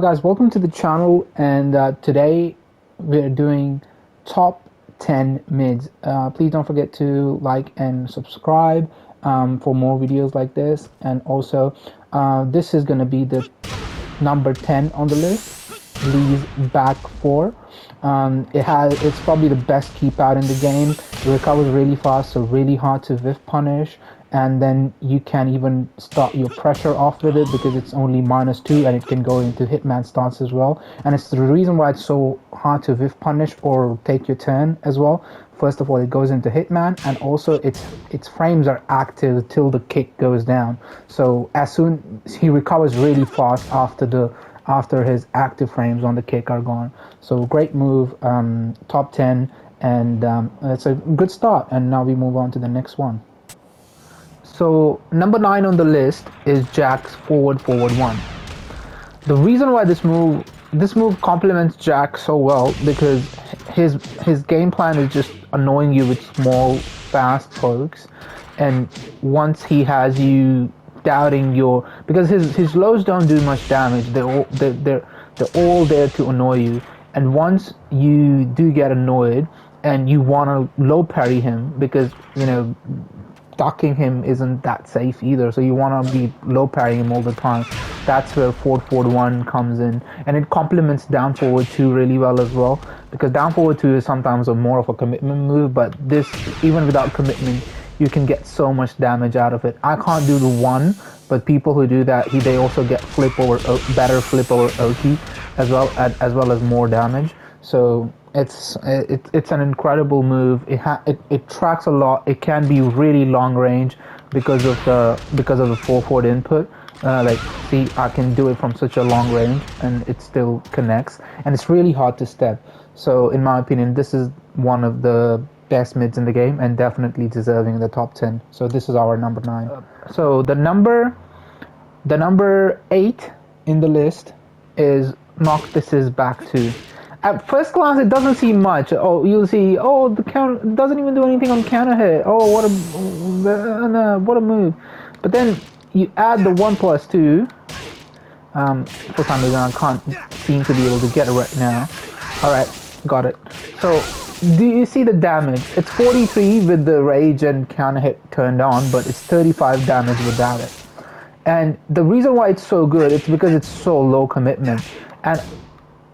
Guys, welcome to the channel, and today we're doing top 10 mids. Please don't forget to like and subscribe for more videos like this, and also this is going to be the number 10 on the list, Lee's back 4. It's probably the best keep out in the game. It recovers really fast, so really hard to whiff punish, and then you can even start your pressure off with it because it's only -2 and it can go into hitman stance as well. And it's the reason why it's so hard to whiff punish or take your turn as well. First of all, it goes into hitman, and also its frames are active till the kick goes down. So as soon he recovers really fast after his active frames on the kick are gone. So great move, top 10, and it's a good start. And now we move on to the next one. So number 9 on the list is Jack's forward 1. The reason why this move complements Jack so well because his game plan is just annoying you with small, fast pokes, and once he has you doubting because his lows don't do much damage. They're all there to annoy you, and once you do get annoyed and you want to low parry him because ducking him isn't that safe either, so you want to be low parrying him all the time. That's where forward 1 comes in, and it complements down forward 2 really well as well, because down forward 2 is sometimes more of a commitment move, but this, even without commitment, you can get so much damage out of it. I can't do the 1, but people who do that, they also get better flip over Oki as well as more damage. So it's an incredible move. It tracks a lot. It can be really long range because of the forward input. Like, see, I can do it from such a long range and it still connects, and it's really hard to step. So in my opinion, this is one of the best mids in the game and definitely deserving the top 10. So this is our number 9. So the number 8 in the list is Noctis's back 2. At first glance, it doesn't seem much. Oh, you'll see. Oh, the counter doesn't even do anything on counter hit. Oh, what a move! But then you add the 1+2. For some reason, I can't seem to be able to get it right now. All right, got it. So, do you see the damage? It's 43 with the rage and counter hit turned on, but it's 35 damage without it. And the reason why it's so good, it's because it's so low commitment, and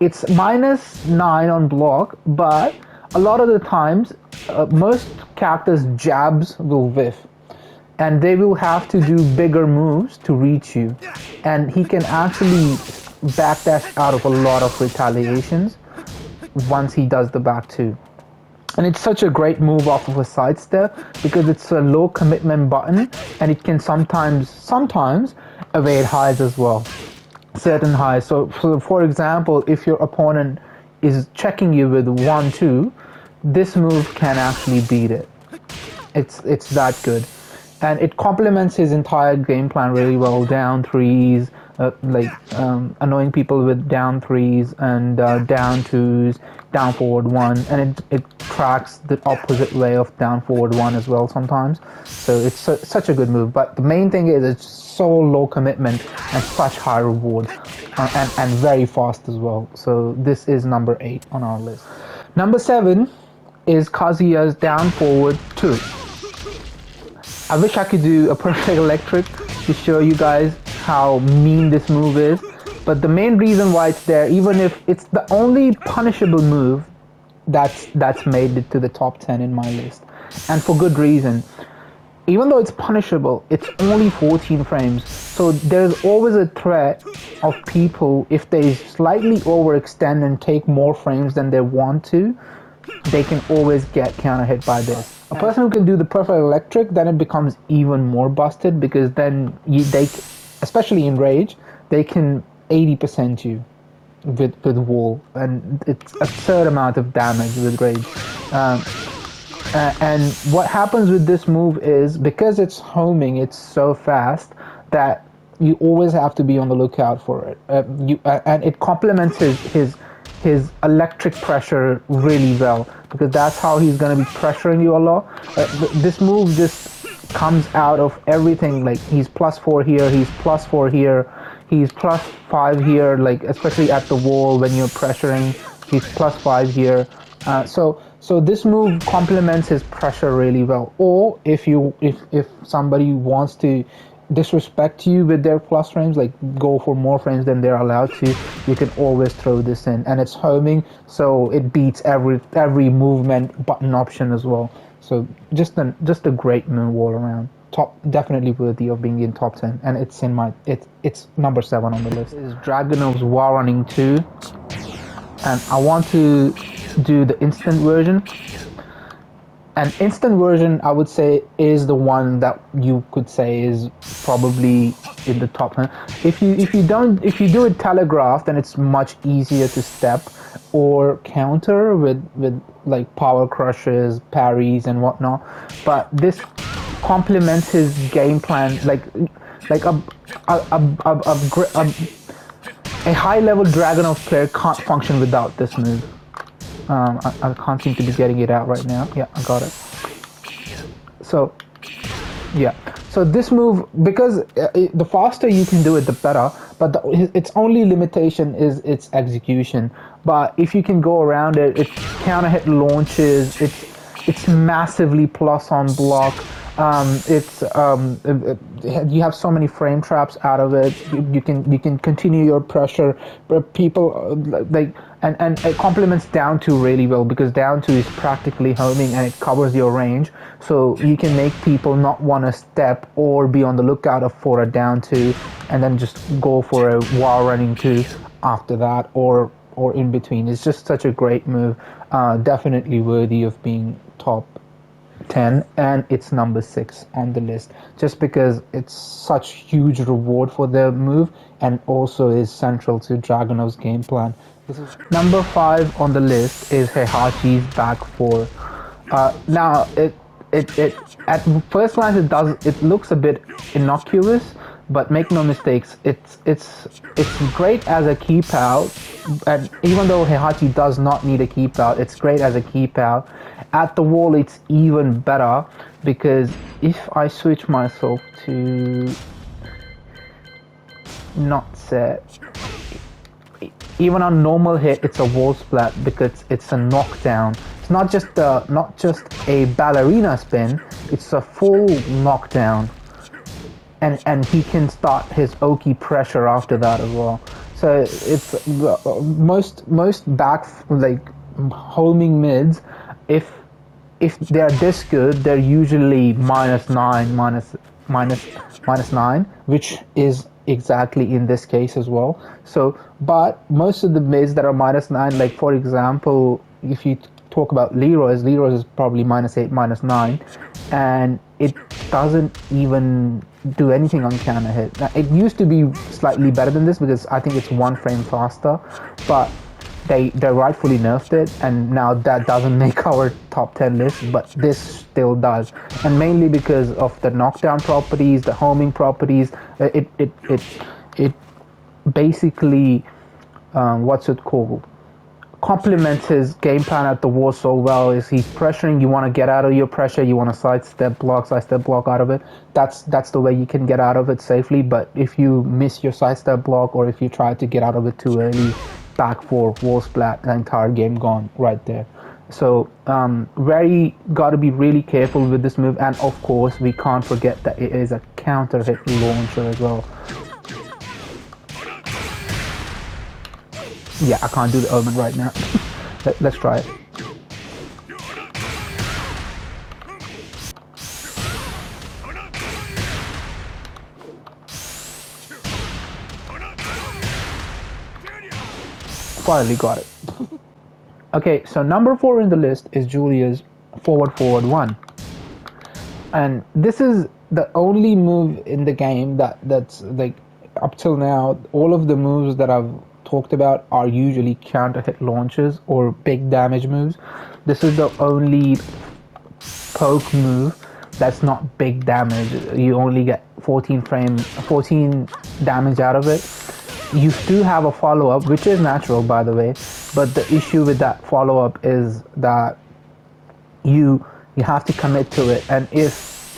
it's -9 on block, but a lot of the times, most characters' jabs will whiff, and they will have to do bigger moves to reach you, and he can actually backdash out of a lot of retaliations once he does the back 2. And it's such a great move off of a sidestep because it's a low commitment button, and it can sometimes evade highs as well. Certain highs. So for example, if your opponent is checking you with 1-2, this move can actually beat it. It's that good, and it complements his entire game plan really well. Down 3s, annoying people with down 3s and down 2s, down forward 1, and it tracks the opposite way of down forward 1 as well sometimes. So it's such a good move. But the main thing is it's so low commitment and such high reward, and very fast as well. So this is number 8 on our list. Number 7 is Kazuya's down forward 2. I wish I could do a perfect electric to show you guys how mean this move is, but the main reason why it's there, even if it's the only punishable move that's made it to the top 10 in my list, and for good reason. Even though it's punishable, it's only 14 frames, so there's always a threat of people, if they slightly overextend and take more frames than they want to, they can always get counter hit by this. A person who can do the perfect electric, then it becomes even more busted, because then they, especially in rage, they can 80% you with wall, and it's absurd amount of damage with rage. And what happens with this move is, because it's homing, it's so fast that you always have to be on the lookout for it. And it complements his electric pressure really well, because that's how he's going to be pressuring you a lot. This move just comes out of everything. Like, he's +4 here, he's +4 here, He's +5 here, like especially at the wall when you're pressuring. He's +5 here. So this move complements his pressure really well. Or if somebody wants to disrespect you with their plus frames, like go for more frames than they're allowed to, you can always throw this in, and it's homing, so it beats every movement button option as well. So just a great move all around. Definitely worthy of being in top 10, and it's number 7 on the list. This is Dragunov's War Running 2, and I want to do the instant version. And instant version, I would say, is the one that you could say is probably in the top 10. If you do it telegraphed, then it's much easier to step or counter with like power crushes, parries, and whatnot. But this complements his game plan, like a high level Dragunov player can't function without this move. I can't seem to be getting it out right now. Yeah, I got it. So, yeah. So this move, because the faster you can do it, the better. But its only limitation is its execution. But if you can go around it, it's counter hit launches. It's massively plus on block. You have so many frame traps out of it. You can continue your pressure, but people and it complements down 2 really well, because down 2 is practically homing and it covers your range, so you can make people not want to step or be on the lookout for a down 2 and then just go for a War Running 2 after that, or in between. It's just such a great move. Definitely worthy of being top 10, and it's number 6 on the list, just because it's such huge reward for the move and also is central to Dragunov's game plan. Number 5 on the list is Heihachi's back 4. Now it at first glance it looks a bit innocuous, but make no mistakes, it's great as a keep out, and even though Heihachi does not need a keep out, it's great as a keep out. At the wall, it's even better, because if I switch myself to not set, even on normal hit, it's a wall splat because it's a knockdown. It's not just a ballerina spin; it's a full knockdown, and he can start his Oki pressure after that as well. So it's most back like homing mids, if they're this good, they're usually -9, which is exactly in this case as well. So, but most of the mids that are -9, like for example, if you talk about Leroy's is probably -8, -9, and it doesn't even do anything on counter hit. Now, it used to be slightly better than this because I think it's 1 frame faster, but they rightfully nerfed it, and now that doesn't make our top 10 list, but this still does, and mainly because of the knockdown properties, the homing properties. It basically what's it called, complements his game plan at the wall so well. Is he's pressuring, you want to get out of your pressure, you want to sidestep block out of it. That's the way you can get out of it safely. But if you miss your sidestep block, or if you try to get out of it too early, back 4 wall splat, the entire game gone right there. So gotta be really careful with this move, and of course we can't forget that it is a counter hit launcher as well. Yeah, I can't do the element right now. Let's try it. Finally got it. Okay, so number 4 in the list is Julia's forward 1. And this is the only move in the game that's like, up till now, all of the moves that I've talked about are usually counter hit launches or big damage moves. This is the only poke move that's not big damage. You only get 14 damage out of it. You do have a follow-up, which is natural, by the way, but the issue with that follow-up is that you have to commit to it, and if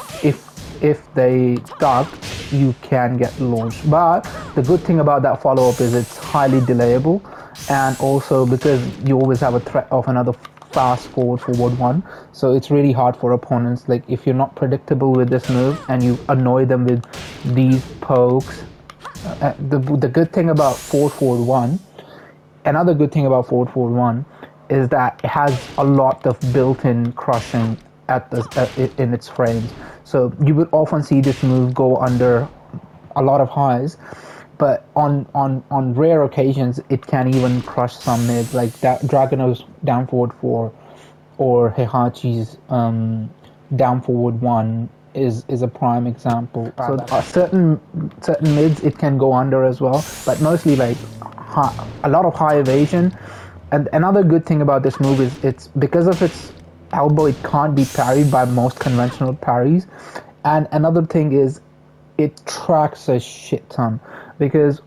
if they duck, you can get launched. But the good thing about that follow-up is it's highly delayable, and also because you always have a threat of another fast forward one, so it's really hard for opponents. Like if you're not predictable with this move and you annoy them with these pokes. The good thing about forward one, another good thing about forward one is that it has a lot of built-in crushing in its frames. So you would often see this move go under a lot of highs, but on rare occasions it can even crush some mids, like that Dragono's down forward 4 or Heihachi's down forward 1 is a prime example. So certain mids it can go under as well, but mostly like a lot of high evasion. And another good thing about this move is it's because of its elbow, it can't be parried by most conventional parries. And another thing is it tracks a shit ton because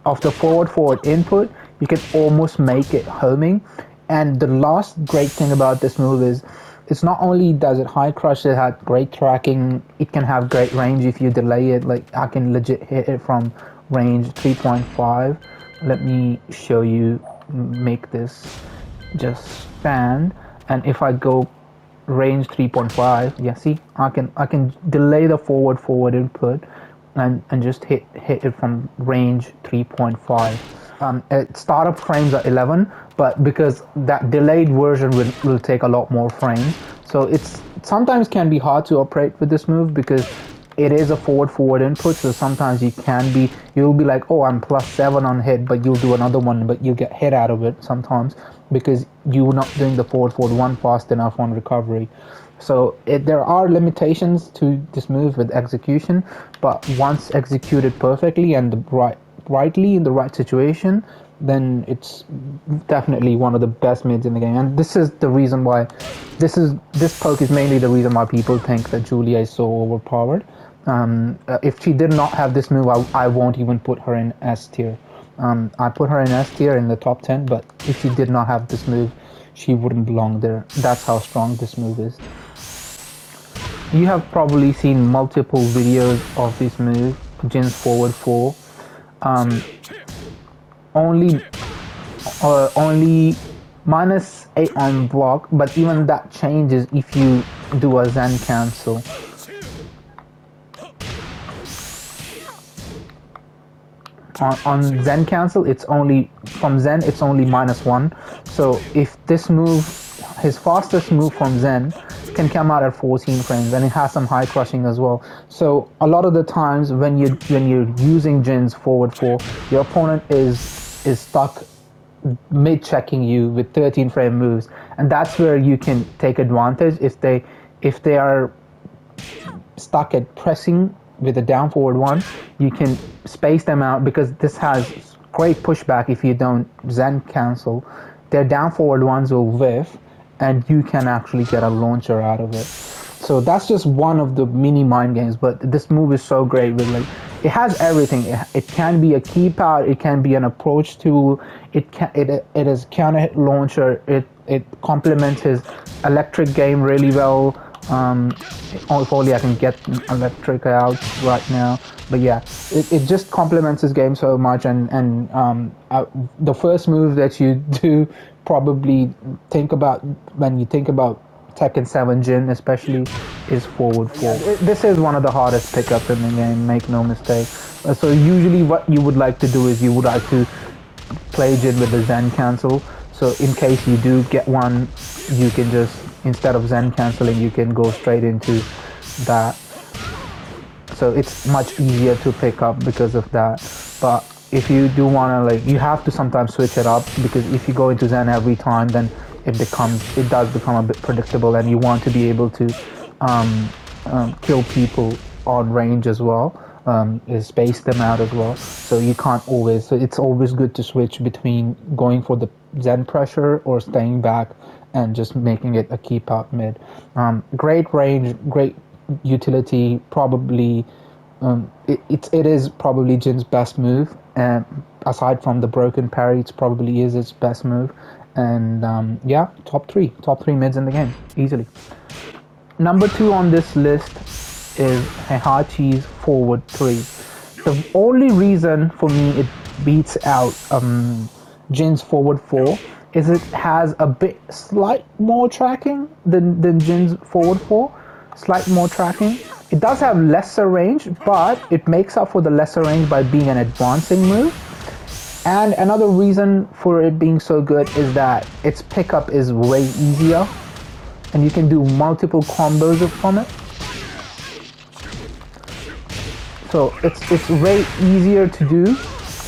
of the forward input. You can almost make it homing. And the last great thing about this move is it's not only does it high crush, it has great tracking, it can have great range if you delay it. Like I can legit hit it from range 3.5. Let me show you, make this just stand, and if I go range 3.5, yeah, see, I can delay the forward input and just hit it from range 3.5. Startup frames are 11, but because that delayed version will take a lot more frames, so it's sometimes can be hard to operate with this move because it is a forward input. So sometimes you'll be like, oh, I'm +7 on hit, but you'll do another one, but you get hit out of it sometimes because you're not doing the forward one fast enough on recovery. So there are limitations to this move with execution, but once executed perfectly and rightly in the right situation, then it's definitely one of the best mids in the game. And this is the reason why this poke is mainly the reason why people think that Julia is so overpowered. If she did not have this move, I won't even put her in S tier. I put her in S tier in the top 10, but if she did not have this move, she wouldn't belong there. That's how strong this move is. You have probably seen multiple videos of this move, Jin's forward 4. Only -8 on block, but even that changes if you do a Zen cancel. On Zen cancel, it's only from Zen, it's only -1. So if this move, his fastest move from Zen can come out at 14 frames, and it has some high crushing as well. So a lot of the times when you're using Jin's forward 4, your opponent is stuck mid checking you with 13 frame moves, and that's where you can take advantage. If they are stuck at pressing with a down forward 1, you can space them out because this has great pushback. If you don't Zen cancel, their down forward 1s will whiff and you can actually get a launcher out of it. So that's just one of the mini mind games, but this move is so great with like, it has everything. It can be a keep out, it can be an approach tool, it is counter hit launcher, it complements his electric game really well. If only I can get electric out right now, but yeah, it just complements his game so much. And the first move that you do probably think about when you think about Tekken 7 Jin especially is forward 4. This is one of the hardest pickups in the game, make no mistake. So usually what you would like to do is you would like to play Jin with the Zen cancel. So in case you do get one, you can just, instead of Zen cancelling, you can go straight into that. So it's much easier to pick up because of that. But if you do want to, like, you have to sometimes switch it up, because if you go into Zen every time, then it does become a bit predictable, and you want to be able to kill people on range as well, space them out as well. So you can't always, so it's always good to switch between going for the Zen pressure or staying back and just making it a keep out mid. Great range, great utility, probably it is probably Jin's best move, and aside from the broken parry, it probably is its best move. And yeah, top three mids in the game easily. Number 2 on this list is Heihachi's forward 3. The only reason for me it beats out Jin's forward 4 is it has a bit slight more tracking than Jin's forward 4. Slight more tracking. It does have lesser range, but it makes up for the lesser range by being an advancing move. And another reason for it being so good is that its pickup is way easier, and you can do multiple combos from it. So it's way easier to do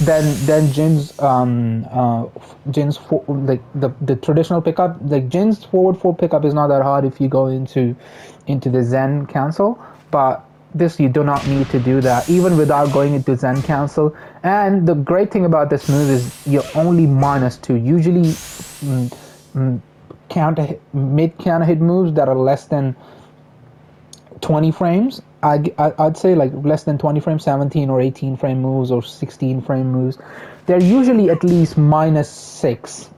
than Jin's like the traditional pickup. Like Jin's forward 4 pickup is not that hard if you go into the Zen cancel, but this you do not need to do that even without going into Zen cancel. And the great thing about this move is you're only -2. Usually mid counter hit moves that are less than 20 frames, I'd say like less than 20 frames, 17 or 18 frame moves or 16 frame moves, they're usually at least -6.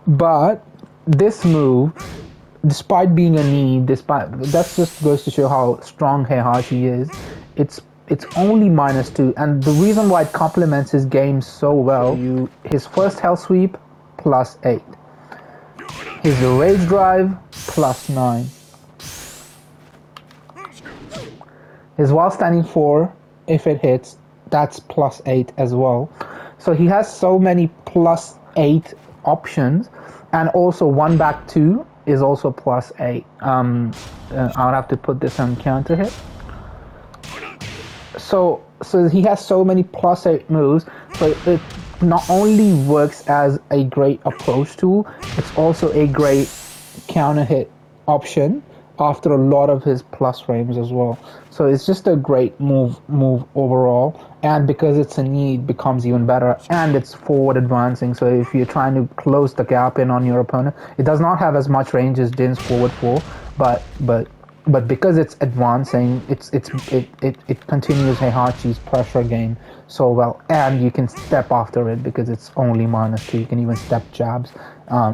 But this move, despite being a need, that just goes to show how strong Heihachi is. It's only -2, and the reason why it complements his game so well, his first hell sweep +8, his rage drive +9, his while standing 4, if it hits, that's +8 as well. So he has so many +8 options, and also 1 back 2 is also +8. I'll have to put this on counter hit. So he has so many +8 moves, so it not only works as a great approach tool, it's also a great counter hit option after a lot of his plus frames as well. So it's just a great move overall, and because it's a need, becomes even better, and it's forward advancing. So if you're trying to close the gap in on your opponent, it does not have as much range as Jin's forward 4, but because it's advancing, it continues Heihachi's pressure game so well, and you can step after it because it's only -2. You can even step jabs.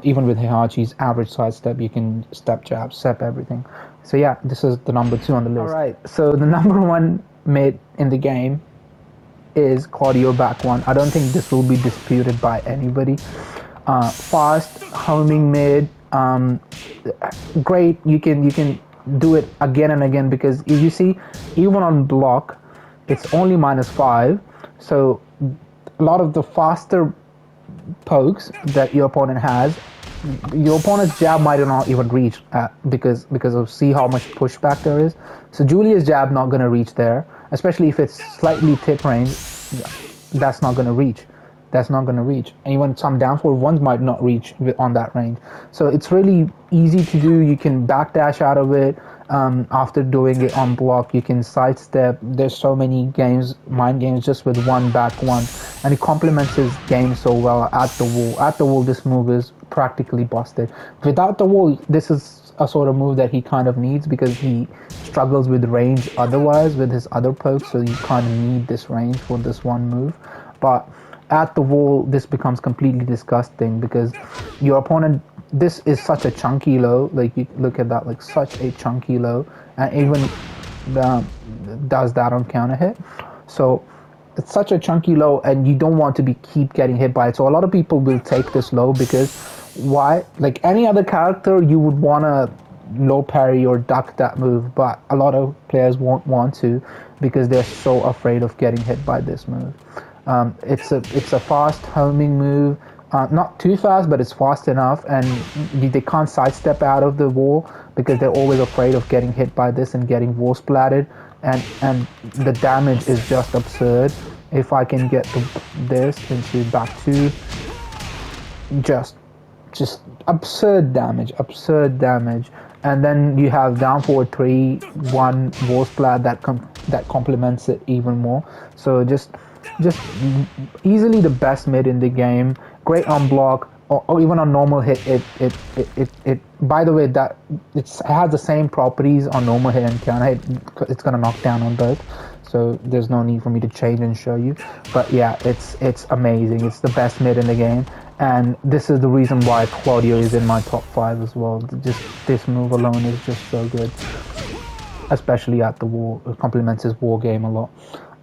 Even with Heihachi's average side step, you can step jabs, step everything. So yeah, this is the number 2 on the list. Alright, so the number 1 mid in the game is Claudio back 1. I don't think this will be disputed by anybody. Fast, homing mid, great. You can do it again and again because you see, even on block, it's only -5. So a lot of the faster pokes that your opponent has, your opponent's jab might not even reach because of see how much pushback there is. So Julia's jab not going to reach there, especially if it's slightly tip range. That's not going to reach. That's not going to reach. And even some down forward ones might not reach on that range. So it's really easy to do. You can backdash out of it. After doing it on block, you can sidestep. There's so many games, mind games, just with 1 back 1, and it complements his game so well at the wall. At the wall, this move is practically busted. Without the wall, this is a sort of move that he kind of needs because he struggles with range otherwise with his other pokes, so you kind of need this range for this one move. But at the wall, this becomes completely disgusting because your opponent, this is such a chunky low, like you look at that, like such a chunky low, and even does that on counter hit. So it's such a chunky low, and you don't want to keep getting hit by it. So a lot of people will take this low because why? Like any other character, you would want to low parry or duck that move, but a lot of players won't want to because they're so afraid of getting hit by this move. It's a fast homing move. Not too fast, but it's fast enough, and they can't sidestep out of the wall because they're always afraid of getting hit by this and getting wall splatted, and the damage is just absurd. If I can get this into back 2, just absurd damage, and then you have down forward 3, 1 wall splat that complements it even more. So just easily the best mid in the game. Great on block, or even on normal hit. It by the way, that it has the same properties on normal hit and counter hit. It's gonna knock down on both, so there's no need for me to change and show you. But yeah, it's amazing. It's the best mid in the game, and this is the reason why Claudio is in my top 5 as well. Just this move alone is just so good. especially at the war. It complements his war game a lot.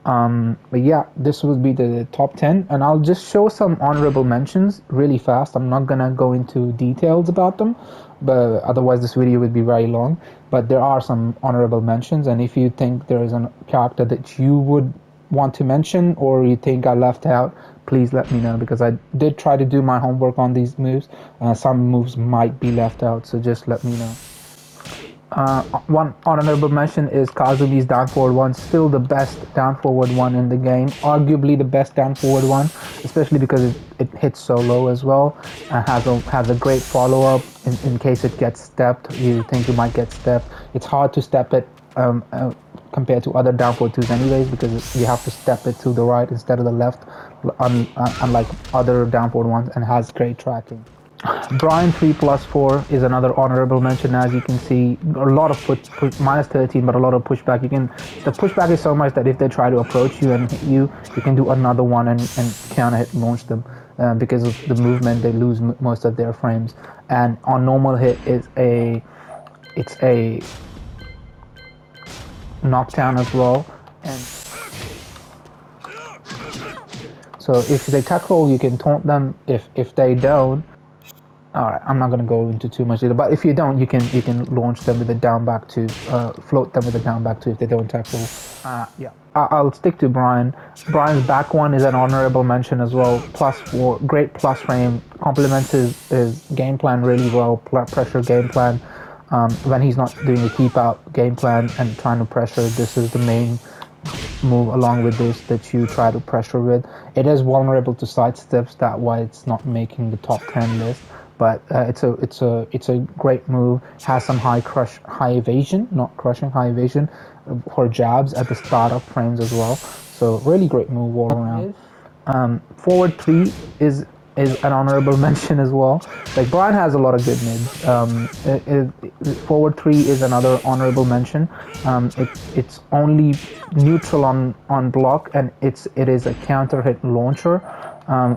But yeah, this would be the top 10, and I'll just show some honorable mentions really fast. I'm not gonna go into details about them, but otherwise this video would be very long. But there are some honorable mentions, and if you think there is a character that you would want to mention or you think I left out, please let me know, because I did try to do my homework on these moves. Some moves might be left out, so just let me know. One honorable mention is Kazumi's down forward one, still the best down forward one in the game, arguably the best down forward one, especially because it hits so low as well, and has a great follow up in case it gets stepped. You think you might get stepped. It's hard to step it compared to other down forward twos anyways, because you have to step it to the right instead of the left, unlike other down forward ones, and has great tracking. Brian 3+4 is another honorable mention. As you can see, a lot of minus 13, but a lot of pushback. The pushback is so much that if they try to approach you and hit you, you can do another one and counter hit launch them. Because of the movement, they lose most of their frames. And on normal hit, it's a knockdown as well. And so if they tackle, you can taunt them. If they don't. Alright, I'm not going to go into too much detail, but if you don't, you can launch them with a down back two, float them with a down back two if they don't tackle. Yeah, I'll stick to Brian. Brian's back one is an honorable mention as well. +4, great plus frame, complements his game plan really well. Pressure game plan. When he's not doing a keep out game plan and trying to pressure, this is the main move along with this that you try to pressure with. It is vulnerable to sidesteps, that's why it's not making the top 10 list. But it's a great move. Has some high evasion, not crushing, high evasion for jabs at the start of frames as well. So really great move all around. Forward 3 is an honorable mention as well. Like Brian has a lot of good mids. Forward 3 is another honorable mention. It's only neutral on block, and it is a counter hit launcher.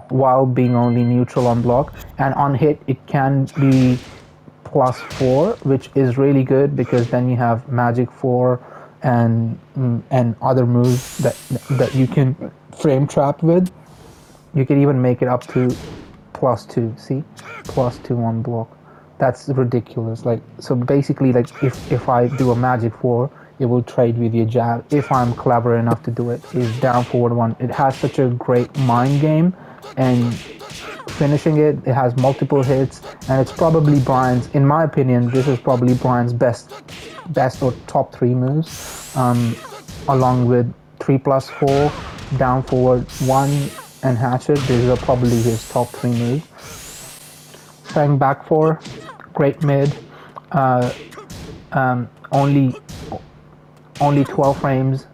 While being only neutral on block, and on hit it can be +4, which is really good because then you have magic 4 and other moves that you can frame trap with. You can even make it up to +2. See, +2 on block. That's ridiculous. Like, so basically, like if I do a magic 4, it will trade with your jab. If I'm clever enough to do it, is down forward one. It has such a great mind game, and finishing it has multiple hits, and it's probably Brian's, in my opinion, this is probably Brian's best or top 3 moves, along with 3+4, down forward 1, and hatchet. These are probably his top 3 moves. Fang back 4, great mid, only 12 frames,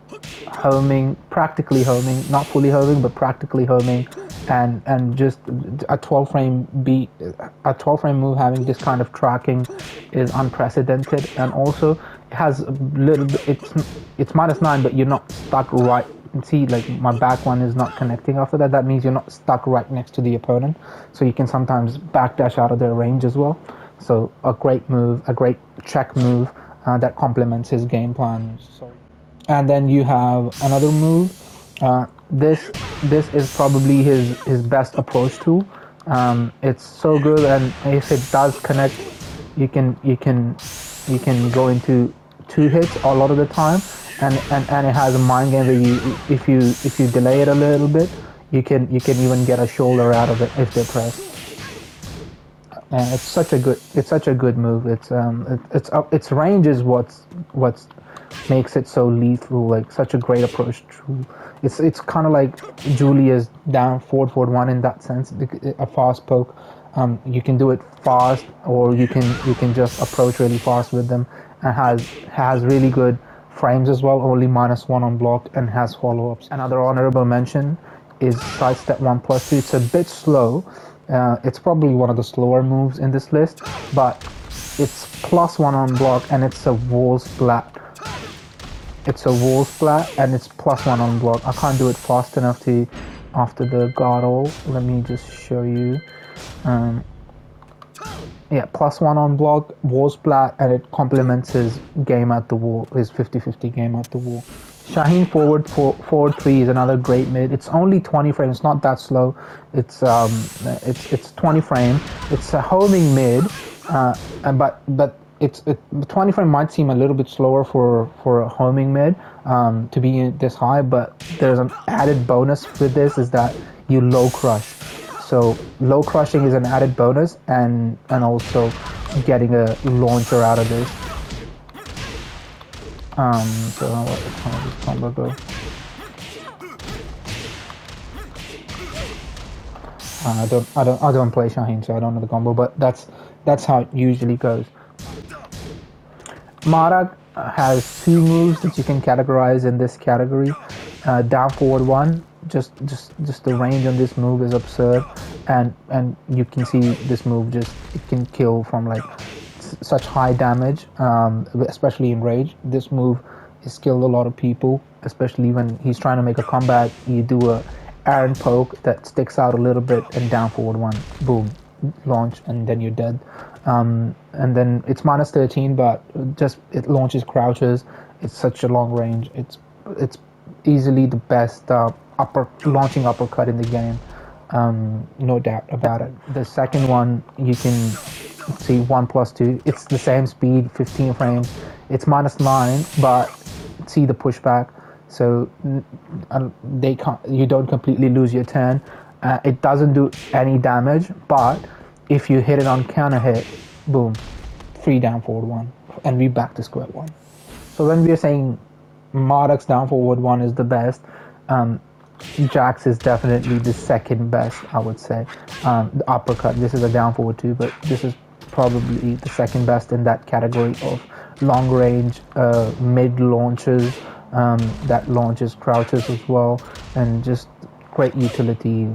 homing, practically homing, not fully homing, but practically homing, and just a 12 frame move having this kind of tracking is unprecedented. And also it has a little bit, it's -9, but you're not stuck right. See, like my back one is not connecting after that. That means you're not stuck right next to the opponent, so you can sometimes backdash out of their range as well. So a great move, a great check move that complements his game plan. And then you have another move. This is probably his best approach tool. It's so good, and if it does connect, you can go into 2 hits a lot of the time, and it has a mind game where you if you delay it a little bit, you can even get a shoulder out of it if they press. And it's such a good move. Its range is what's makes it so lethal. Like such a great approach tool. It's kind of like Julia's down forward 1 in that sense. A fast poke. You can do it fast, or you can just approach really fast with them. And has really good frames as well. Only -1 on block, and has follow-ups. Another honorable mention is sidestep 1+2. It's a bit slow. It's probably one of the slower moves in this list, but it's +1 on block, and it's a wall splat. It's a wall splat, and it's +1 on block. I can't do it fast enough to after the guard all. Let me just show you. Yeah, +1 on block, wall splat, and it complements his game at the wall, his 50-50 game at the wall. Shaheen forward 3 is another great mid. It's only 20 frames, it's not that slow. It's 20 frame. It's a homing mid, but it's 20 frame might seem a little bit slower for a homing mid to be this high, but there's an added bonus with this is that you low crush. So low crushing is an added bonus, and also getting a launcher out of this. So what does this combo go? I don't play Shaheen, so I don't know the combo, but that's how it usually goes. Marag has 2 moves that you can categorize in this category. Down forward 1. Just the range on this move is absurd, and you can see this move it can kill from like such high damage, especially in rage. This move has killed a lot of people, especially when he's trying to make a comeback. You do a Aaron poke that sticks out a little bit, and down forward 1, boom, launch, and then you're dead. And then it's -13, but just it launches crouches. It's such a long range. It's easily the best launching uppercut in the game, no doubt about it. The second one, you can see 1+2. It's the same speed, 15 frames. It's -9, but see the pushback. So you don't completely lose your turn. It doesn't do any damage, but if you hit it on counter hit, boom, 3 down forward 1, and we back to square 1. So when we are saying Marag's down forward 1 is the best, Jax is definitely the second best, I would say. The uppercut, this is a down forward 2, but this is probably the second best in that category of long range mid launches that launches crouches as well, and just great utility,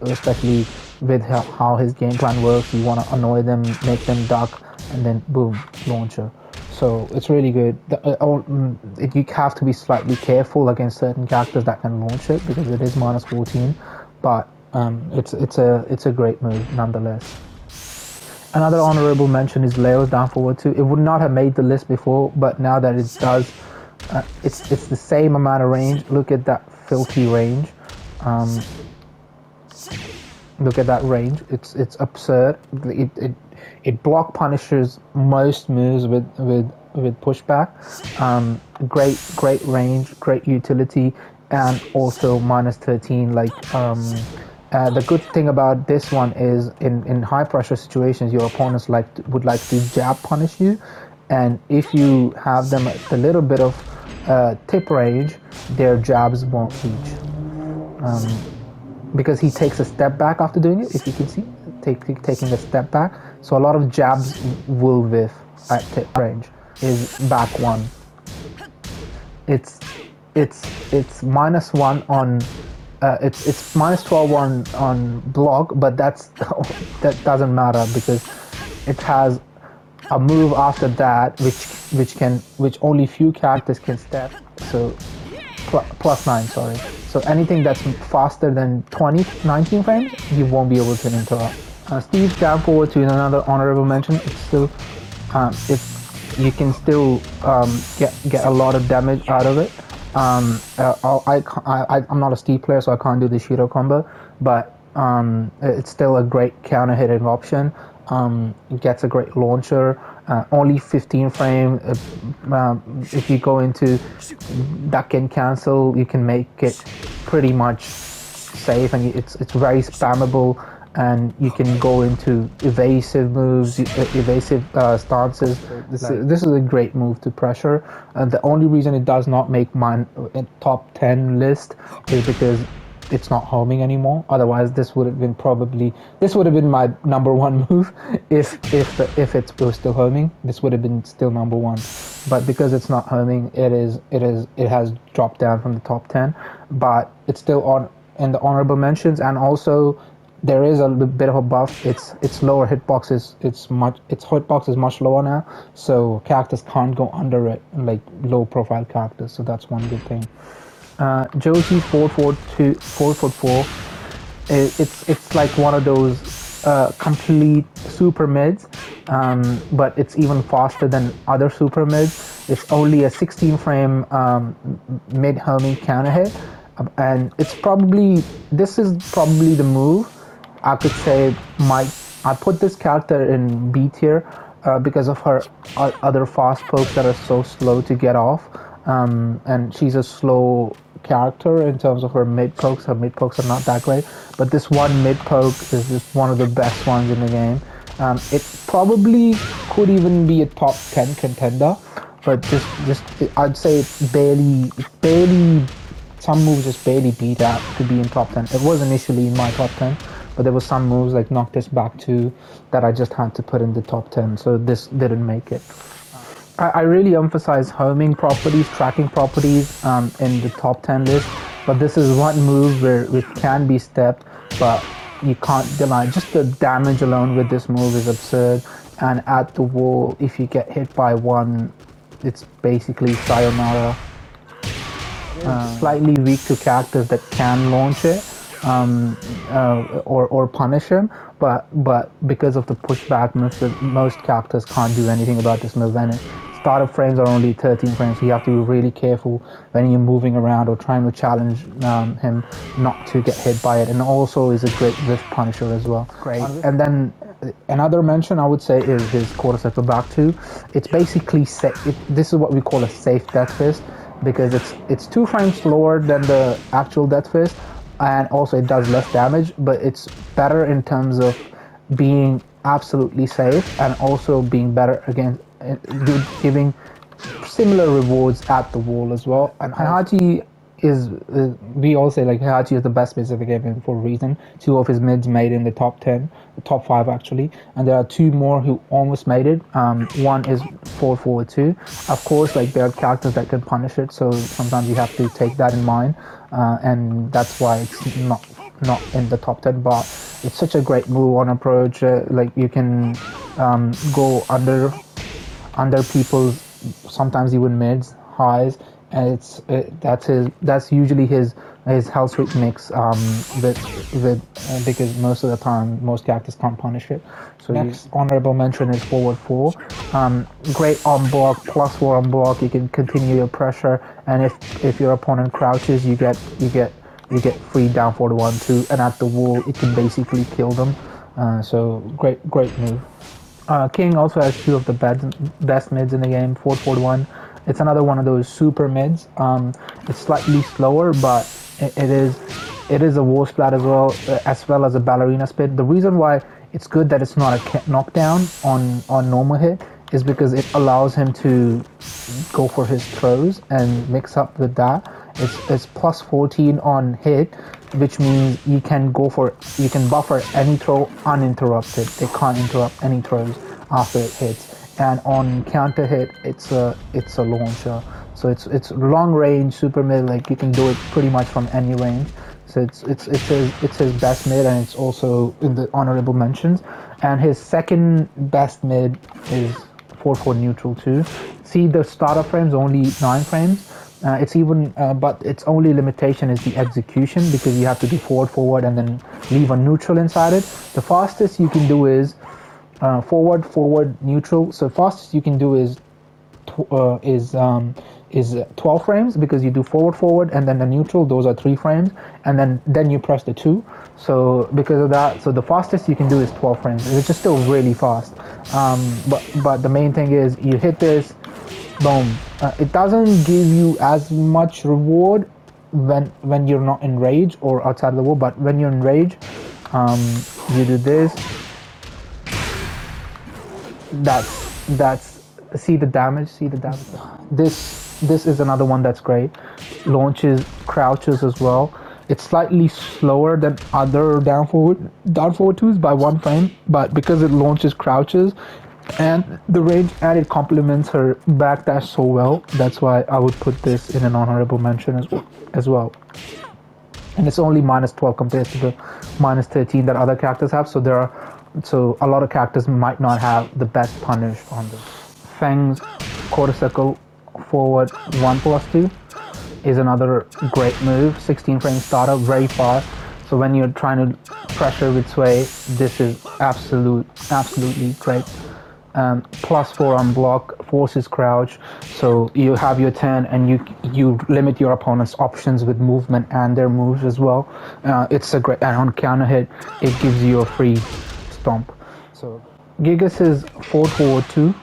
especially with how his game plan works. You want to annoy them, make them duck, and then boom, launcher. So it's really good. You have to be slightly careful against certain characters that can launch it because it is -14, but it's a great move nonetheless. Another honorable mention is Leo's down forward 2. It would not have made the list before, but now that it does, it's the same amount of range. Look at that filthy range. Look at that range. It's absurd. It block punishes most moves with pushback. Great range, great utility, and also -13. The good thing about this one is in high pressure situations, your opponents would like to jab punish you, and if you have them at a little bit of tip range, their jabs won't reach. Because he takes a step back after doing it, if you can see, taking a step back. So a lot of jabs will whiff at tip range. Is back 1. It's -1 on. It's -12 on block, but that doesn't matter because it has a move after that which only few characters can step. So +9, sorry. So anything that's faster than 19 frames, you won't be able to interrupt. Steve's down forward to another honorable mention. It's still, you can still get a lot of damage out of it. I'm not a Steve player, so I can't do the Shiro combo, but it's still a great counter hitting option. It gets a great launcher. Only 15 frame. If you go into duck and cancel, you can make it pretty much safe, and it's very spammable. And you can go into evasive moves, evasive stances. This is a great move to pressure. The only reason it does not make my top 10 list is because it's not homing anymore. Otherwise, this would have been my number 1 move if it was still homing. This would have been still number 1. But because it's not homing, it has dropped down from the top 10. But it's still on in the honorable mentions, and also there is a bit of a buff. Its lower hitbox its hitbox is much lower now, so characters can't go under it, like low profile characters. So that's one good thing. Josie 4'4", it's like one of those complete super mids, but it's even faster than other super mids. It's only a 16 frame mid homing counter hit, and this is probably the move I could say I put this character in B tier because of her other fast pokes that are so slow to get off, and she's a slow character in terms of her mid pokes. Her mid pokes are not that great, but this one mid poke is just one of the best ones in the game. It probably could even be a top 10 contender, but I'd say it's barely. Some moves just barely beat out to be in top 10. It was initially in my top 10, but there was some moves like knock this back to that I just had to put in the top 10, so this didn't make it. I really emphasize homing properties, tracking properties in the top 10 list, but this is one move where it can be stepped, but you can't deny. Just the damage alone with this move is absurd, and at the wall, if you get hit by one, it's basically sayonara. Slightly weak to characters that can launch it or punish him, but because of the pushback, most characters can't do anything about this move, and startup frames are only 13 frames, so you have to be really careful when you're moving around or trying to challenge him not to get hit by it. And also is a great whiff punisher as well. Great. And then another mention I would say is his quarter circle back two. It's basically this is what we call a safe death fist, because it's 2 frames slower than the actual death fist, and also it does less damage, but it's better in terms of being absolutely safe and also being better against giving similar rewards at the wall as well. And Heihachi is we all say like Heihachi is the best mid of the game for a reason. 2 of his mids made in the top 10, the top 5 actually, and there are 2 more who almost made it. One is 442. Of course, like there are characters that can punish it, so sometimes you have to take that in mind, and that's why it's not in the top 10. But it's such a great move on approach. Like you can go under people's, sometimes even mids, highs, and that's usually his health sweep mix because most of the time most characters can't punish it. So next honorable mention is forward 4. Great on block, +4 on block. You can continue your pressure, and if your opponent crouches, you get free down forward 1-2, and at the wall it can basically kill them. So great move. King also has 2 of the best mids in the game, 441. It's another one of those super mids. It's slightly slower, but it is a wall splat as well as a ballerina spit. The reason why it's good that it's not a knockdown on normal hit is because it allows him to go for his throws and mix up with that. It's +14 on hit, which means you can buffer any throw uninterrupted. They can't interrupt any throws after it hits. And on counter hit, it's a launcher. So it's long range super mid. Like you can do it pretty much from any range. So it's his best mid, and it's also in the honorable mentions. And his second best mid is 4-4 neutral too. See, the starter frame's only 9 frames. It's even, but its only limitation is the execution, because you have to do forward, and then leave a neutral inside it. The fastest you can do is forward, neutral. So fastest you can do is 12 frames, because you do forward, and then the neutral. Those are 3 frames, and then you press the 2. So because of that, so the fastest you can do is 12 frames, which is still really fast. But the main thing is you hit this. Boom. It doesn't give you as much reward when you're not in rage or outside of the wall, but when you're in rage, you do this. That's see the damage. This is another one that's great. Launches, crouches as well. It's slightly slower than other down forward 2s by 1 frame, but because it launches, crouches, and the range, and it complements her backdash so well, that's why I would put this in an honorable mention as well. And it's only -12 compared to the -13 that other characters have, so a lot of characters might not have the best punish on this. Feng's quarter circle forward 1+2 is another great move. 16 frame startup, very fast. So when you're trying to pressure with sway, this is absolutely great. +4 on block, forces crouch, so you have your turn and you limit your opponent's options with movement and their moves as well. It's a great, and on counter hit, it gives you a free stomp. So Gigas is 4/4/2,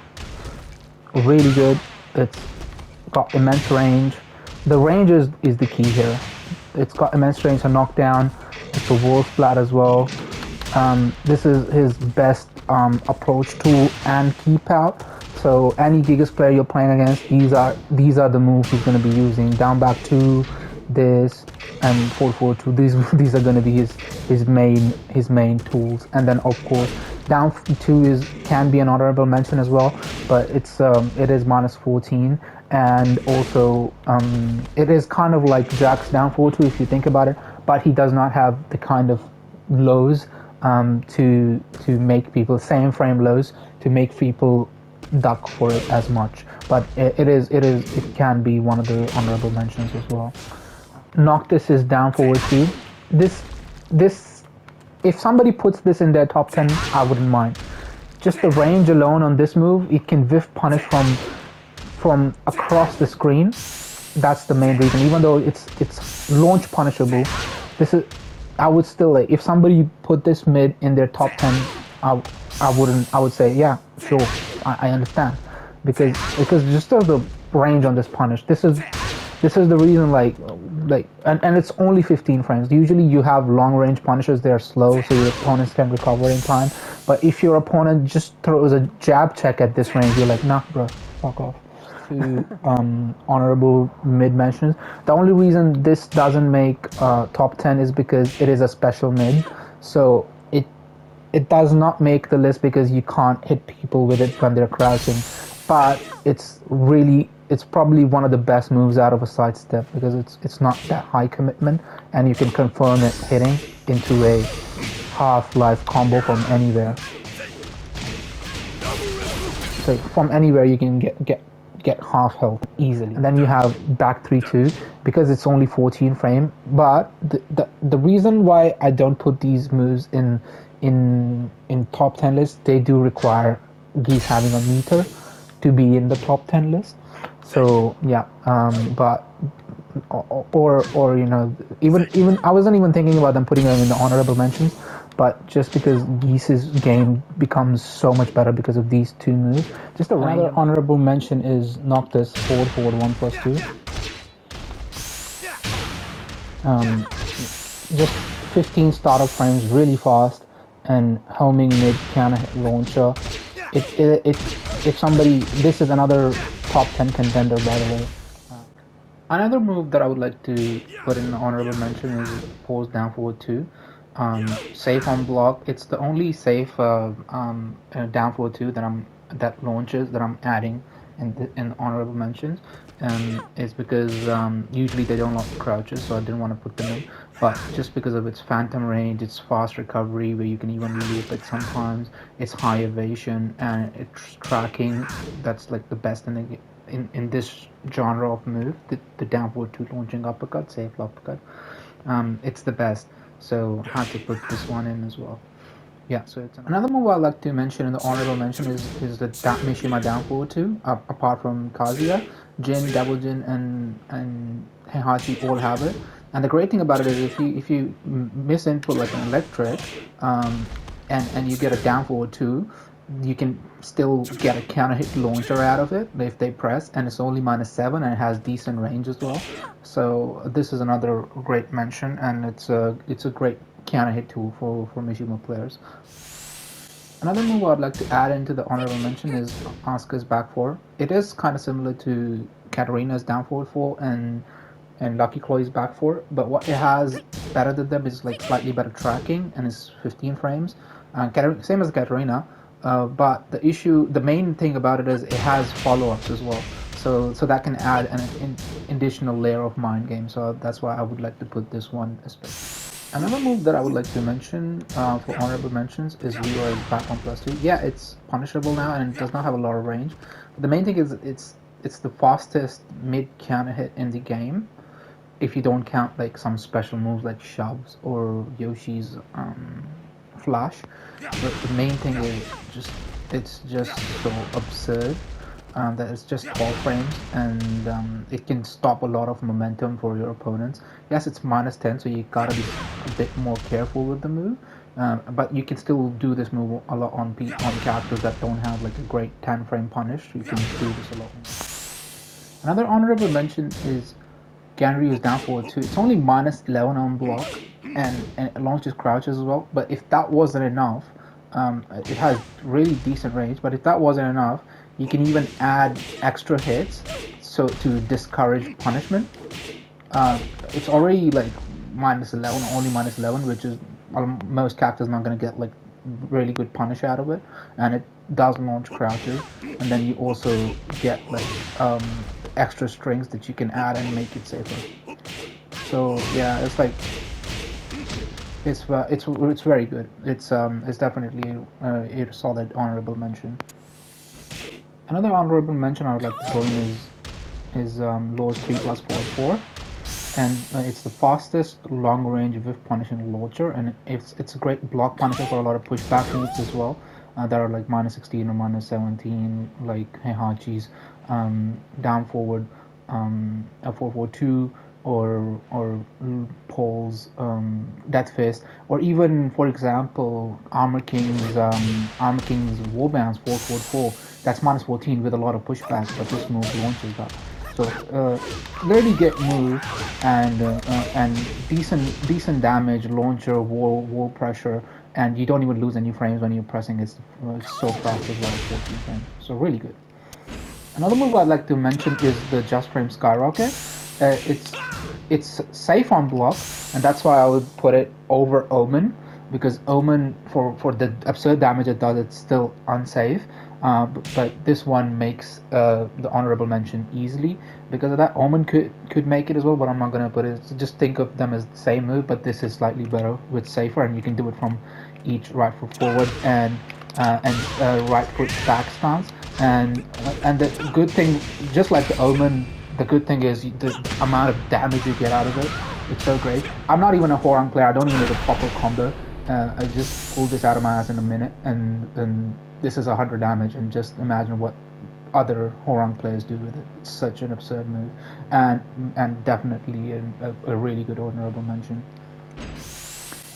really good. It's got immense range. The range is the key here. It's got immense range to knock down. It's a wall splat as well. This is his best approach tool and keep out. So any Gigas player you're playing against, these are the moves he's going to be using. Down back 2, this, and 4/4/2. These are going to be his main tools. And then of course down 2 can be an honorable mention as well, but it is -14, and also it is kind of like Jack's down 4/2 if you think about it, but he does not have the kind of lows to make people, same frame lows, to make people duck for it as much. But it can be one of the honorable mentions as well. Noctis is down forward 2. This if somebody puts this in their top 10, I wouldn't mind. Just the range alone on this move, it can whiff punish from across the screen. That's the main reason. Even though it's launch punishable, this is, I would still, like, if somebody put this mid in their top 10, I would say, yeah, sure, I understand, because just of the range on this punish, this is the reason, and it's only 15 frames. Usually you have long range punishers, they're slow, so your opponents can recover in time. But if your opponent just throws a jab check at this range, you're like, nah, bro, fuck off. To honorable mid mentions, the only reason this doesn't make top 10 is because it is a special mid, so it does not make the list because you can't hit people with it when they're crouching. But it's probably one of the best moves out of a sidestep, because it's not that high commitment, and you can confirm it hitting into a half-life combo from anywhere. So from anywhere you can get half health easily. And then you have back 3/2 because it's only 14 frame. But the reason why I don't put these moves in top 10 lists, they do require Geese having a meter to be in the top 10 list. So yeah, but or you know, even I wasn't even thinking about them putting them in the honorable mentions, but just because Geese's game becomes so much better because of these two moves. Just another honorable mention is Noctis forward 1+2. Just 15 startup frames really fast, and homing mid counter hit launcher. If somebody, this is another top 10 contender, by the way. Another move that I would like to put in the honorable mention is pose down forward 2. Safe on block. It's the only safe down forward 2 that launches that I'm adding in honorable mentions. Is because usually they don't lock crouches, so I didn't want to put them in. But just because of its phantom range, its fast recovery, where you can even loop it sometimes, its high evasion, and its tracking, that's like the best in this genre of move, the downward 2 launching uppercut, safe uppercut. It's the best, so I had to put this one in as well. Yeah, so it's another move I'd like to mention in the honorable mention is the Mishima down forward 2. Apart from Kazuya, Jin, Double Jin, and Heihachi all have it. And the great thing about it is if you misinput like an electric, and you get a down forward 2, you can still get a counter hit launcher out of it if they press, and it's only -7 and it has decent range as well. So this is another great mention, and it's a great counter hit tool for Mishima players. Another move I'd like to add into the honorable mention is Asuka's back 4. It is kind of similar to Katarina's down forward 4 and Lucky Chloe's back 4, but what it has better than them is like slightly better tracking, and it's 15 frames. Same as Katarina, but the main thing about it is it has follow-ups as well. So that can add an additional layer of mind game. So that's why I would like to put this one especially. Another move that I would like to mention for honorable mentions is Leroy's back 1+2. Yeah, it's punishable now and it does not have a lot of range. But the main thing is it's the fastest mid counter hit in the game. if you don't count like some special moves like shoves or Yoshi's flash. But the main thing is just it's just so absurd that it's just 12 frames, and it can stop a lot of momentum for your opponents. Yes, it's -10, so you gotta be a bit more careful with the move. But you can still do this move a lot on characters that don't have like a great 10 frame punish. You can do this a lot more. Another honorable mention is Ganryu's down forward 2. It's only -11 on block, and it launches crouches as well. But if that wasn't enough, it has really decent range. But if that wasn't enough, you can even add extra hits so to discourage punishment. It's already like -11, only -11, which is most characters not going to get like really good punish out of it, and it does launch crouches, and then you also get like extra strings that you can add and make it safer. So yeah, it's like it's very good. It's definitely a solid honorable mention. Another honorable mention I would like to throw in is Low's 3+4/4, and it's the fastest long-range whiff punishing launcher, and it's a great block punisher for a lot of pushback moves as well. That are like -16 or -17, like Heihachi's down forward, a 4/4/2, or Paul's Death Fist, or even, for example, Armor King's Warband's 4/4/4. That's -14 with a lot of pushback, but this move launches that. So really good move, and decent damage, launcher, wall pressure, and you don't even lose any frames when you're pressing. It's so fast as well, 14 frames. So really good. Another move I'd like to mention is the Just Frame Skyrocket. It's safe on block, and that's why I would put it over Omen, because Omen, for the absurd damage it does, it's still unsafe. But this one makes the honorable mention easily because of that. Omen could make it as well, but I'm not gonna put it. Just think of them as the same move, but this is slightly better with safer, and you can do it from each right foot forward and right foot back stance. And the good thing, just like the Omen, the good thing is the amount of damage you get out of it. It's so great. I'm not even a Horang player. I don't even need a proper combo. I just pulled this out of my ass in a minute, and this is 100 damage, and just imagine what other Horang players do with it. It's such an absurd move, and definitely a really good honorable mention.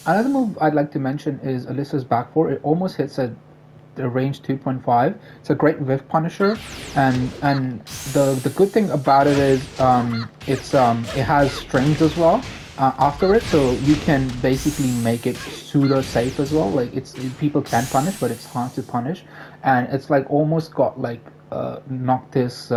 Another move I'd like to mention is Alyssa's back four. It almost hits at the range 2.5. It's a great whiff punisher, and the good thing about it is it has strings as well after it, so you can basically make it pseudo safe as well. Like people can punish, but it's hard to punish, and it's like almost got like Noctis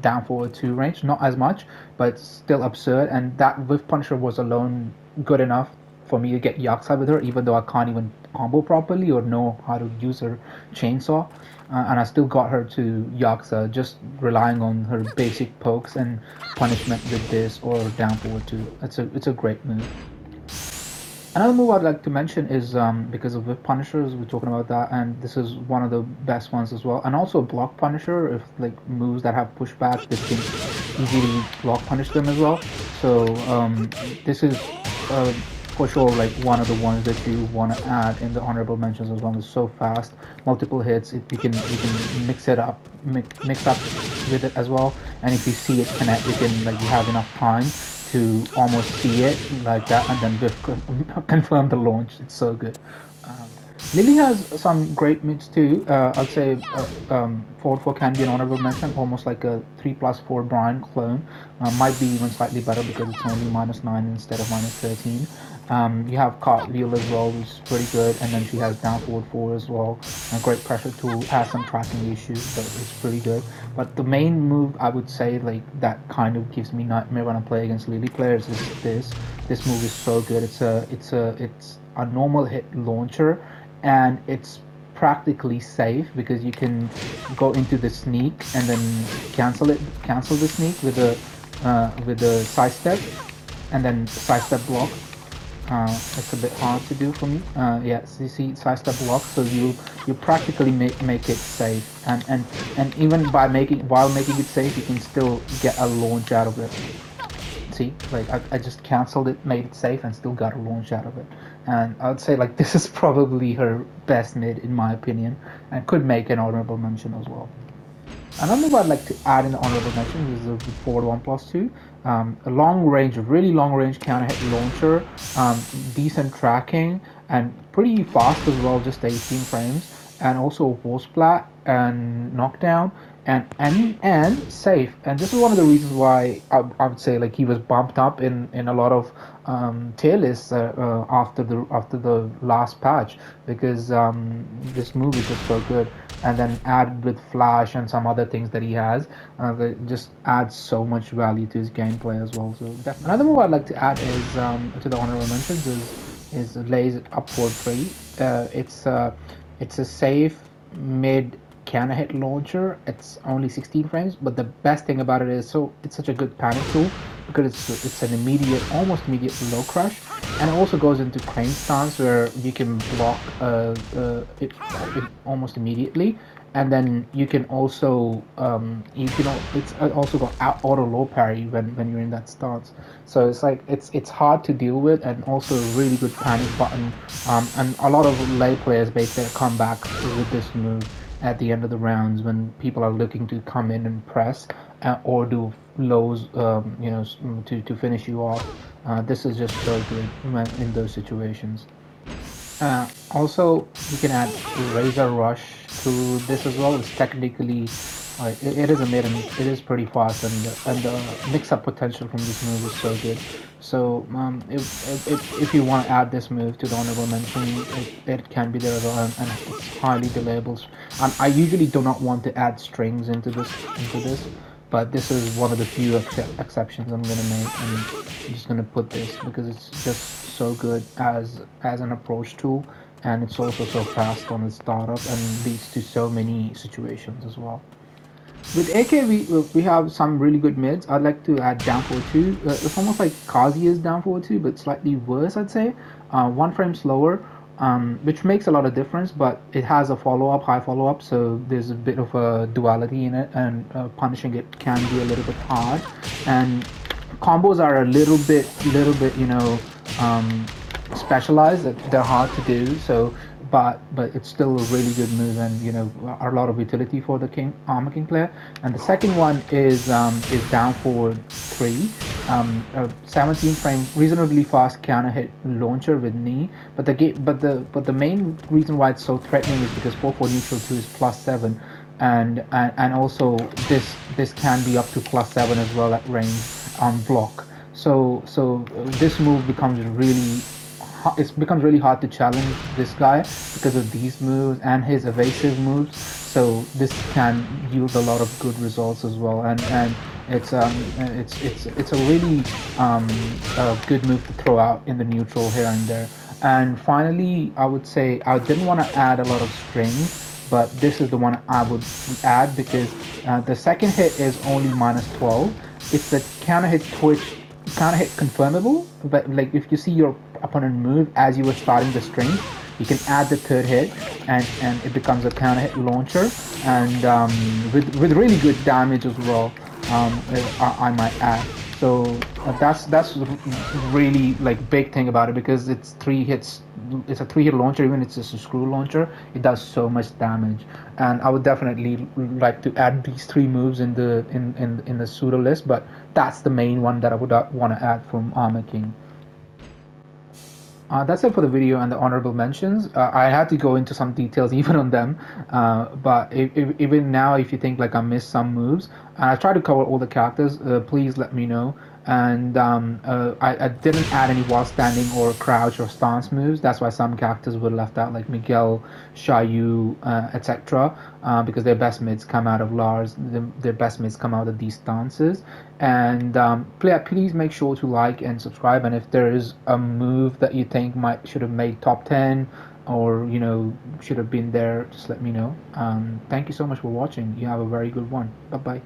down forward 2 range, not as much, but still absurd. And that whiff punisher was alone good enough for me to get Yakuza with her, even though I can't even combo properly or know how to use her chainsaw, and I still got her to Yakuza just relying on her basic pokes and punishment with this or down forward 2. It's a great move. Another move I'd like to mention is because of whiff punishers, we're talking about that, and this is one of the best ones as well, and also a block punisher. If like moves that have pushback, this can easily block punish them as well. So this is for sure like one of the ones that you want to add in the honorable mentions as well. It's so fast, multiple hits. You can mix it up, mix up with it as well. And if you see it connect, you have enough time to almost see it like that, and then confirm the launch. It's so good. Lily has some great mids too. I'd say 4/4 can be an honorable mention, almost like a 3+4 Brian clone. Might be even slightly better because it's only -9 instead of -13. You have Cartwheel as well, which is pretty good, and then she has down forward 4 as well. A great pressure tool, has some tracking issues, but it's pretty good. But the main move I would say like that kind of gives me nightmare when I play against Lily players is this. This move is so good. It's a normal hit launcher, and it's practically safe because you can go into the sneak and then cancel the sneak with the side step, and then side step block. It's a bit hard to do for me. Yes, you see side step block, so you practically make it safe, and even while making it safe, you can still get a launch out of it. see, like I just cancelled it, made it safe, and still got a launch out of it. And I'd say like this is probably her best mid in my opinion, and could make an honorable mention as well. Another move I'd like to add in the honorable mention is the forward 1+2. A long range, really long range counter hit launcher, decent tracking, and pretty fast as well, just 18 frames, and also wall splat and knockdown, and safe. And this is one of the reasons why I would say like he was bumped up in a lot of tier lists after the last patch, because this move is just so good. And then added with flash and some other things that he has, that just adds so much value to his gameplay as well. So definitely. Another move I'd like to add is to the honorable mentions is Lays up for 3. It's a safe mid counter hit launcher. It's only 16 frames, but the best thing about it is it's such a good panic tool, because it's an immediate, almost immediate low crush, and it also goes into crane stance where you can block it almost immediately, and then you can also it's also got auto low parry when you're in that stance. So it's like it's hard to deal with, and also a really good panic button. And a lot of lay players basically come back with this move at the end of the rounds when people are looking to come in and press, or do lows, to finish you off. This is just so good in those situations. Also, you can add Razor Rush to this as well. It's technically, it is a mid, and it is pretty fast, and the mix-up potential from this move is so good. So if you want to add this move to the honorable mention, it can be there as well, and it's highly delayable. I usually do not want to add strings into this, but this is one of the few exceptions I'm gonna make, and I'm just gonna put this because it's just so good as an approach tool, and it's also so fast on the startup and leads to so many situations as well. With AK, we have some really good mids. I'd like to add down forward 2. It's almost like Kazuya's down forward 2, but slightly worse, I'd say. 1 frame slower, which makes a lot of difference, but it has a follow-up, high follow-up, so there's a bit of a duality in it, and punishing it can be a little bit hard. And combos are a little bit, specialized. They're hard to do, so but it's still a really good move, and a lot of utility for the Armor King player. And the second one is down forward 3, 17 frame, reasonably fast counter hit launcher with knee. But the main reason why it's so threatening is because 4/4 neutral 2 is +7, and also this can be up to +7 as well at range on block. So this move becomes really hard to challenge this guy because of these moves and his evasive moves. So this can yield a lot of good results as well, and it's a really good move to throw out in the neutral here and there. And finally, I would say I didn't want to add a lot of strings, but this is the one I would add because the second hit is only -12. It's the counter hit confirmable, but like if you see your opponent move as you were starting the string, you can add the third hit, and it becomes a counter hit launcher, and with really good damage as well. I might add. So that's really like big thing about it, because it's 3 hits. It's a 3-hit launcher, even if it's just a screw launcher. It does so much damage, and I would definitely like to add these 3 moves in the pseudo list. But that's the main one that I would want to add from Armor King. That's it for the video and the honorable mentions. I had to go into some details even on them, but even now, if you think like I missed some moves, and I try to cover all the characters, please let me know. And I didn't add any while standing or crouch or stance moves. That's why some characters were left out, like Miguel, Shayu, etc. Because their best mids come out of Lars. Their best mids come out of these stances. And please make sure to like and subscribe. And if there is a move that you think should have made top 10, or should have been there, just let me know. Thank you so much for watching. You have a very good one. Bye bye.